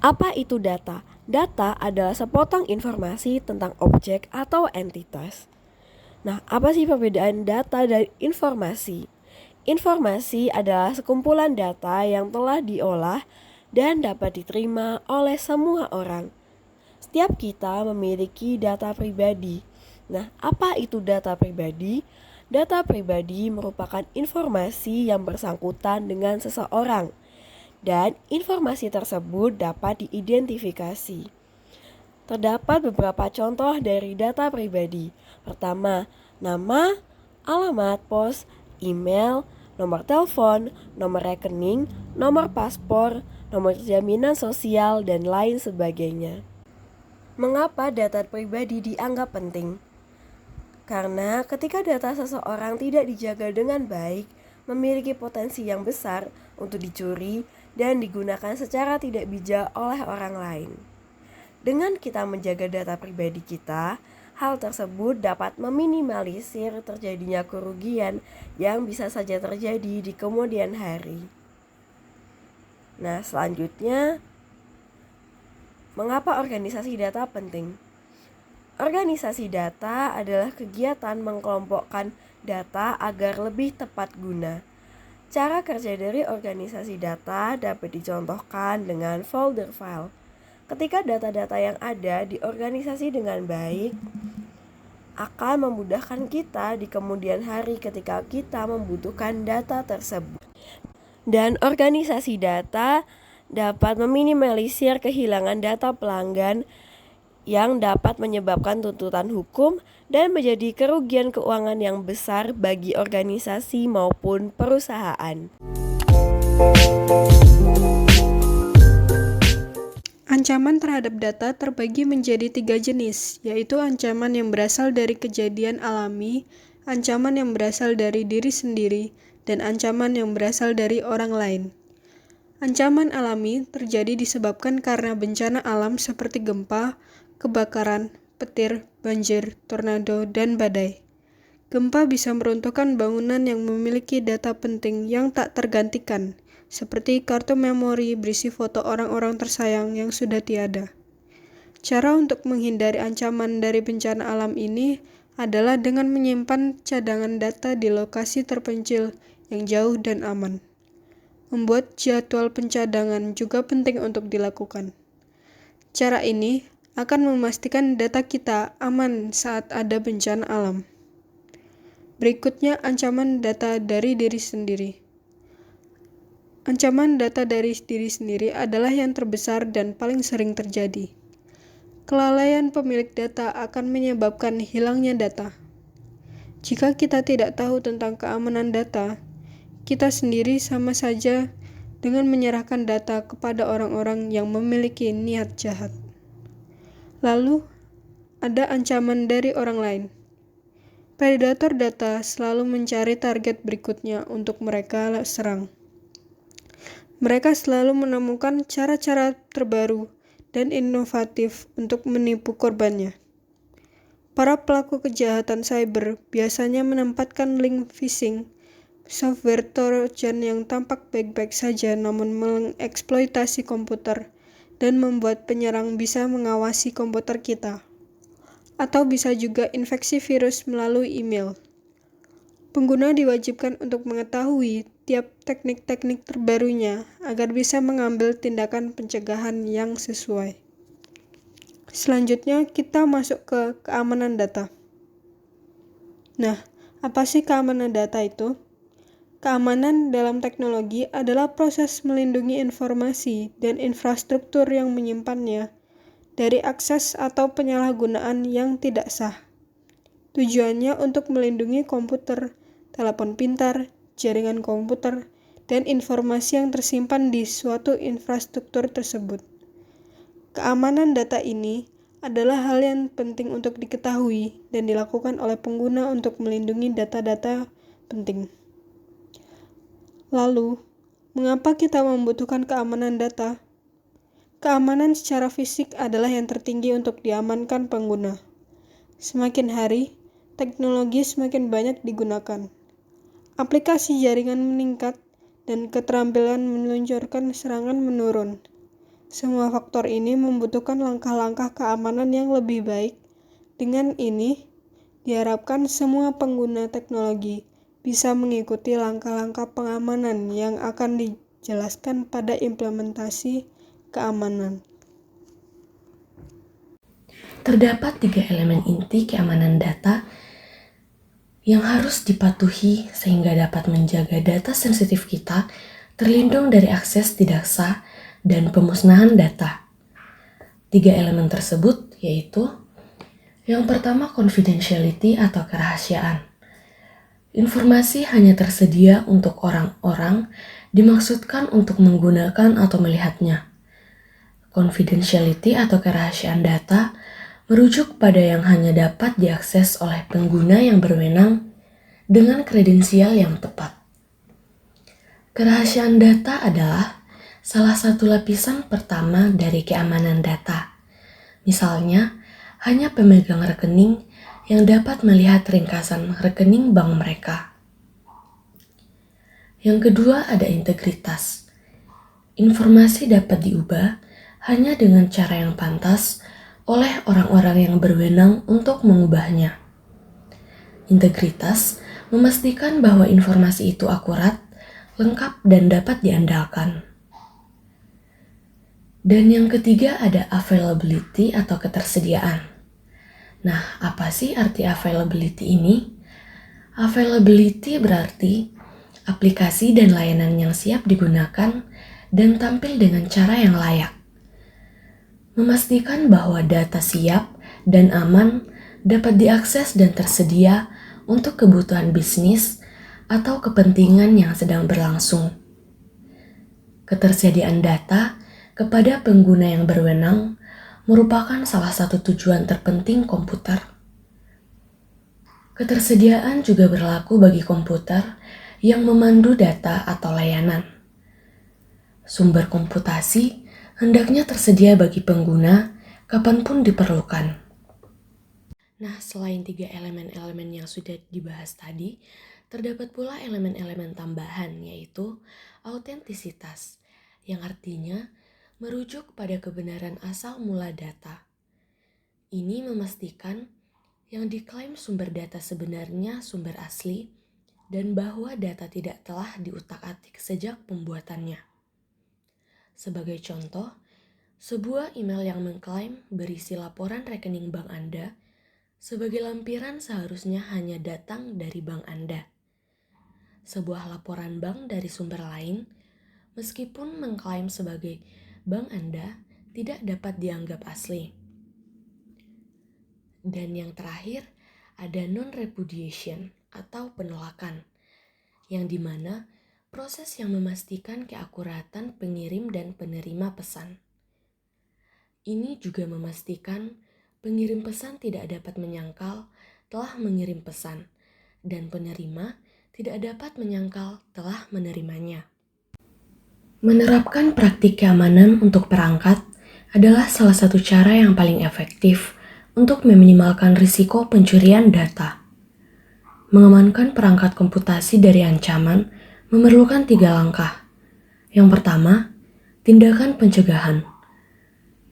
Apa itu data? Data adalah sepotong informasi tentang objek atau entitas. Nah, apa sih perbedaan data dan informasi? Informasi adalah sekumpulan data yang telah diolah dan dapat diterima oleh semua orang. Setiap kita memiliki data pribadi. Nah, apa itu data pribadi? Data pribadi merupakan informasi yang bersangkutan dengan seseorang, dan informasi tersebut dapat diidentifikasi. Terdapat beberapa contoh dari data pribadi. Pertama, nama, alamat pos, email, nomor telepon, nomor rekening, nomor paspor, nomor jaminan sosial, dan lain sebagainya. Mengapa data pribadi dianggap penting? Karena ketika data seseorang tidak dijaga dengan baik, memiliki potensi yang besar untuk dicuri dan digunakan secara tidak bijak oleh orang lain. Dengan kita menjaga data pribadi kita, hal tersebut dapat meminimalisir terjadinya kerugian yang bisa saja terjadi di kemudian hari. Nah, selanjutnya, mengapa organisasi data penting? Organisasi data adalah kegiatan mengkelompokkan data agar lebih tepat guna. Cara kerja dari organisasi data dapat dicontohkan dengan folder file. Ketika data-data yang ada diorganisasi dengan baik, akan memudahkan kita di kemudian hari ketika kita membutuhkan data tersebut. Dan organisasi data dapat meminimalisir kehilangan data pelanggan yang dapat menyebabkan tuntutan hukum dan menjadi kerugian keuangan yang besar bagi organisasi maupun perusahaan. Ancaman terhadap data terbagi menjadi 3 jenis, yaitu ancaman yang berasal dari kejadian alami, ancaman yang berasal dari diri sendiri, dan ancaman yang berasal dari orang lain. Ancaman alami terjadi disebabkan karena bencana alam seperti gempa, kebakaran, petir, banjir, tornado, dan badai. Gempa bisa meruntuhkan bangunan yang memiliki data penting yang tak tergantikan, seperti kartu memori berisi foto orang-orang tersayang yang sudah tiada. Cara untuk menghindari ancaman dari bencana alam ini adalah dengan menyimpan cadangan data di lokasi terpencil yang jauh dan aman. Membuat jadwal pencadangan juga penting untuk dilakukan. Cara ini akan memastikan data kita aman saat ada bencana alam. Berikutnya, ancaman data dari diri sendiri. Ancaman data dari diri sendiri adalah yang terbesar dan paling sering terjadi. Kelalaian pemilik data akan menyebabkan hilangnya data. Jika kita tidak tahu tentang keamanan data, kita sendiri sama saja dengan menyerahkan data kepada orang-orang yang memiliki niat jahat. Lalu, ada ancaman dari orang lain. Predator data selalu mencari target berikutnya untuk mereka serang. Mereka selalu menemukan cara-cara terbaru dan inovatif untuk menipu korbannya. Para pelaku kejahatan cyber biasanya menempatkan link phishing, software Trojan yang tampak baik-baik saja namun mengeksploitasi komputer dan membuat penyerang bisa mengawasi komputer kita. Atau bisa juga infeksi virus melalui email. Pengguna diwajibkan untuk mengetahui tiap teknik-teknik terbarunya agar bisa mengambil tindakan pencegahan yang sesuai. Selanjutnya kita masuk ke keamanan data. Nah, apa sih keamanan data itu? Keamanan dalam teknologi adalah proses melindungi informasi dan infrastruktur yang menyimpannya dari akses atau penyalahgunaan yang tidak sah. Tujuannya untuk melindungi komputer, telepon pintar, jaringan komputer, dan informasi yang tersimpan di suatu infrastruktur tersebut. Keamanan data ini adalah hal yang penting untuk diketahui dan dilakukan oleh pengguna untuk melindungi data-data penting. Lalu, mengapa kita membutuhkan keamanan data? Keamanan secara fisik adalah yang tertinggi untuk diamankan pengguna. Semakin hari, teknologi semakin banyak digunakan. Aplikasi jaringan meningkat dan keterampilan meluncurkan serangan menurun. Semua faktor ini membutuhkan langkah-langkah keamanan yang lebih baik. Dengan ini, diharapkan semua pengguna teknologi bisa mengikuti langkah-langkah pengamanan yang akan dijelaskan pada implementasi keamanan. Terdapat 3 elemen inti keamanan data yang harus dipatuhi sehingga dapat menjaga data sensitif kita terlindung dari akses tidak sah dan pemusnahan data. 3 elemen tersebut yaitu yang pertama, confidentiality atau kerahasiaan. Informasi hanya tersedia untuk orang-orang dimaksudkan untuk menggunakan atau melihatnya. Confidentiality atau kerahasiaan data merujuk pada yang hanya dapat diakses oleh pengguna yang berwenang dengan kredensial yang tepat. Kerahasiaan data adalah salah satu lapisan pertama dari keamanan data. Misalnya, hanya pemegang rekening yang dapat melihat ringkasan rekening bank mereka. Yang kedua ada integritas. Informasi dapat diubah hanya dengan cara yang pantas oleh orang-orang yang berwenang untuk mengubahnya. Integritas memastikan bahwa informasi itu akurat, lengkap, dan dapat diandalkan. Dan yang ketiga ada availability atau ketersediaan. Nah, apa sih arti availability ini? Availability berarti aplikasi dan layanan yang siap digunakan dan tampil dengan cara yang layak. Memastikan bahwa data siap dan aman dapat diakses dan tersedia untuk kebutuhan bisnis atau kepentingan yang sedang berlangsung. Ketersediaan data kepada pengguna yang berwenang merupakan salah satu tujuan terpenting komputer. Ketersediaan juga berlaku bagi komputer yang memandu data atau layanan. Sumber komputasi hendaknya tersedia bagi pengguna kapanpun diperlukan. Nah, selain 3 elemen-elemen yang sudah dibahas tadi, terdapat pula elemen-elemen tambahan yaitu autentisitas, yang artinya merujuk pada kebenaran asal mula data. Ini memastikan yang diklaim sumber data sebenarnya sumber asli dan bahwa data tidak telah diutak-atik sejak pembuatannya. Sebagai contoh, sebuah email yang mengklaim berisi laporan rekening bank Anda sebagai lampiran seharusnya hanya datang dari bank Anda. Sebuah laporan bank dari sumber lain, meskipun mengklaim sebagai bank Anda, tidak dapat dianggap asli. Dan yang terakhir, ada non-repudiation atau penolakan, yang dimana proses yang memastikan keakuratan pengirim dan penerima pesan. Ini juga memastikan pengirim pesan tidak dapat menyangkal telah mengirim pesan, dan penerima tidak dapat menyangkal telah menerimanya. Menerapkan praktik keamanan untuk perangkat adalah salah satu cara yang paling efektif untuk meminimalkan risiko pencurian data. Mengamankan perangkat komputasi dari ancaman memerlukan 3 langkah. Yang pertama, tindakan pencegahan.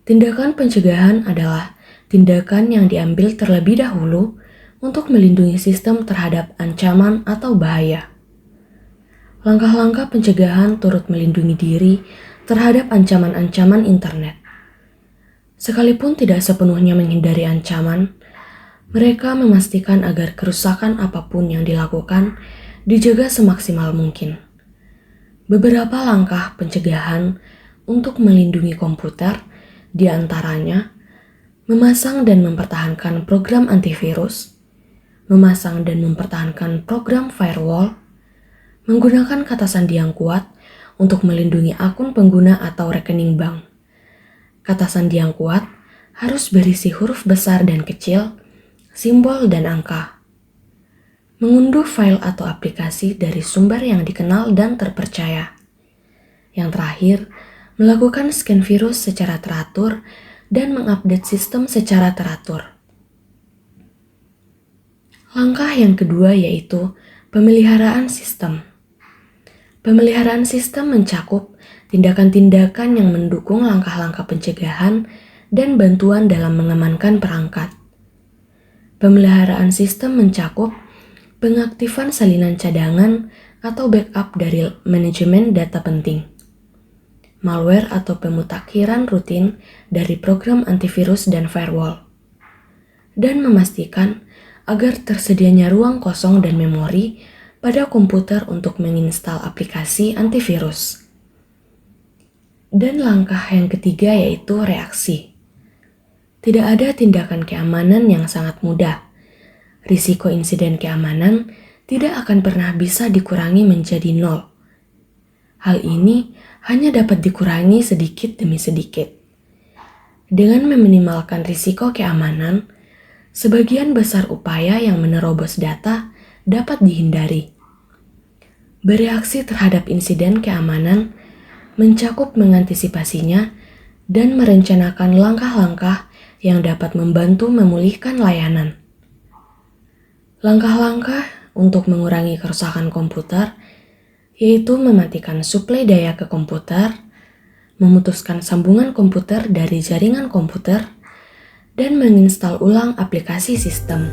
Tindakan pencegahan adalah tindakan yang diambil terlebih dahulu untuk melindungi sistem terhadap ancaman atau bahaya. Langkah-langkah pencegahan turut melindungi diri terhadap ancaman-ancaman internet. Sekalipun tidak sepenuhnya menghindari ancaman, mereka memastikan agar kerusakan apapun yang dilakukan dijaga semaksimal mungkin. Beberapa langkah pencegahan untuk melindungi komputer, di antaranya memasang dan mempertahankan program antivirus, memasang dan mempertahankan program firewall, menggunakan kata sandi yang kuat untuk melindungi akun pengguna atau rekening bank. Kata sandi yang kuat harus berisi huruf besar dan kecil, simbol dan angka. Mengunduh file atau aplikasi dari sumber yang dikenal dan terpercaya. Yang terakhir, melakukan scan virus secara teratur dan mengupdate sistem secara teratur. Langkah yang kedua yaitu pemeliharaan sistem. Pemeliharaan sistem mencakup tindakan-tindakan yang mendukung langkah-langkah pencegahan dan bantuan dalam mengamankan perangkat. Pemeliharaan sistem mencakup pengaktifan salinan cadangan atau backup dari manajemen data penting, malware atau pemutakhiran rutin dari program antivirus dan firewall, dan memastikan agar tersedianya ruang kosong dan memori pada komputer untuk menginstal aplikasi antivirus. Dan langkah yang ketiga yaitu reaksi. Tidak ada tindakan keamanan yang sangat mudah. Risiko insiden keamanan tidak akan pernah bisa dikurangi menjadi nol. Hal ini hanya dapat dikurangi sedikit demi sedikit. Dengan meminimalkan risiko keamanan, sebagian besar upaya yang menerobos data dapat dihindari. Bereaksi terhadap insiden keamanan mencakup mengantisipasinya dan merencanakan langkah-langkah yang dapat membantu memulihkan layanan. Langkah-langkah untuk mengurangi kerusakan komputer yaitu mematikan suplai daya ke komputer, memutuskan sambungan komputer dari jaringan komputer, dan menginstal ulang aplikasi sistem.